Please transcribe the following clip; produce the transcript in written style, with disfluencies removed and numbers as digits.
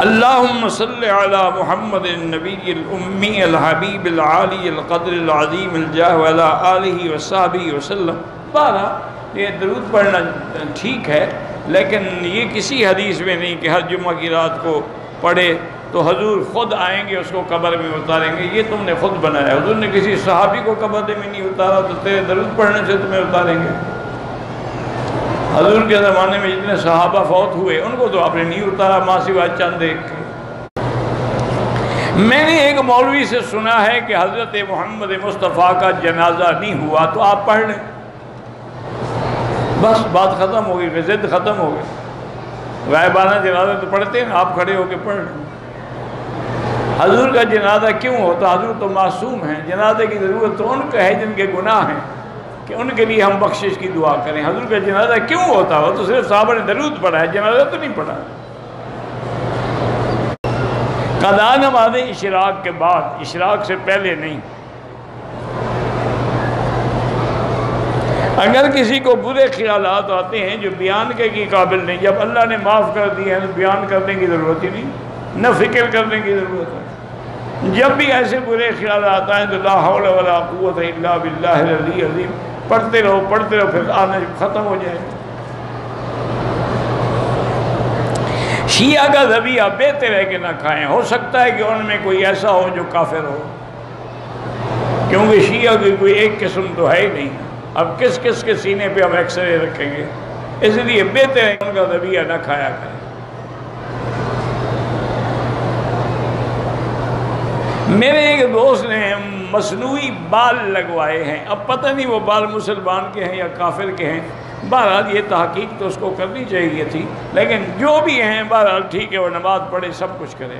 اللہم صلی علی محمد النبی الامی الحبیب العالی القدر العظیم الجاہ وعلی آلہ وصحبہ وسلم۔ بارہ یہ درود پڑھنا ٹھیک ہے، لیکن یہ کسی حدیث میں نہیں کہ ہر جمعہ کی رات کو پڑھے تو حضور خود آئیں گے اس کو قبر میں اتاریں گے۔ یہ تم نے خود بنایا، حضور نے کسی صحابی کو قبر میں نہیں اتارا تو تیرے درود پڑھنے سے تمہیں اتاریں گے؟ حضور کے زمانے میں جتنے صحابہ فوت ہوئے ان کو تو آپ نے نہیں اتارا، ماں سوا چند ایک کے۔ میں نے ایک مولوی سے سنا ہے کہ حضرت محمد مصطفیٰ کا جنازہ نہیں ہوا تو آپ پڑھ لیں، بس بات ختم ہو گئی، ضد ختم ہو گئی۔ غائبانہ جنازہ تو پڑھتے ہیں، آپ کھڑے ہو کے پڑھ لیں۔ حضور کا جنازہ کیوں ہوتا؟ حضور تو معصوم ہیں، جنازے کی ضرورت تو ان کا ہے جن کے گناہ ہیں کہ ان کے لیے ہم بخشش کی دعا کریں۔ حضور کا جنازہ کیوں ہوتا؟ وہ تو صرف صحابہ نے درود پڑھا ہے، جنازہ تو نہیں پڑھا۔ قضا نماز اشراق کے بعد، اشراق سے پہلے نہیں۔ اگر کسی کو برے خیالات آتے ہیں جو بیان کے قابل نہیں، جب اللہ نے معاف کر دی ہے تو بیان کرنے کی ضرورت ہی نہیں، نہ فکر کرنے کی ضرورت ہے۔ جب بھی ایسے برے خیالات آئیں تو لا حول ولا قوت الا باللہ العلی العظیم پڑھتے رہو پھر آنا ختم ہو جائے۔ شیعہ کا ذبیحہ بہتر ہے کہ نہ کھائیں، ہو سکتا ہے کہ ان میں کوئی ایسا ہو جو کافر ہو، کیونکہ شیعہ کی کوئی ایک قسم تو ہے ہی نہیں۔ اب کس کس کے سینے پہ ہم ایکس رے رکھیں گے؟ اس لیے بہتر ہے ان کا ذبیحہ نہ کھایا کریں۔ میرے ایک دوست نے مصنوعی بال لگوائے ہیں، اب پتہ نہیں وہ بال مسلمان کے ہیں یا کافر کے ہیں، بہرحال یہ تحقیق تو اس کو کرنی چاہیے تھی، لیکن جو بھی ہیں بہرحال ٹھیک ہے، وہ نماز پڑھے، سب کچھ کرے۔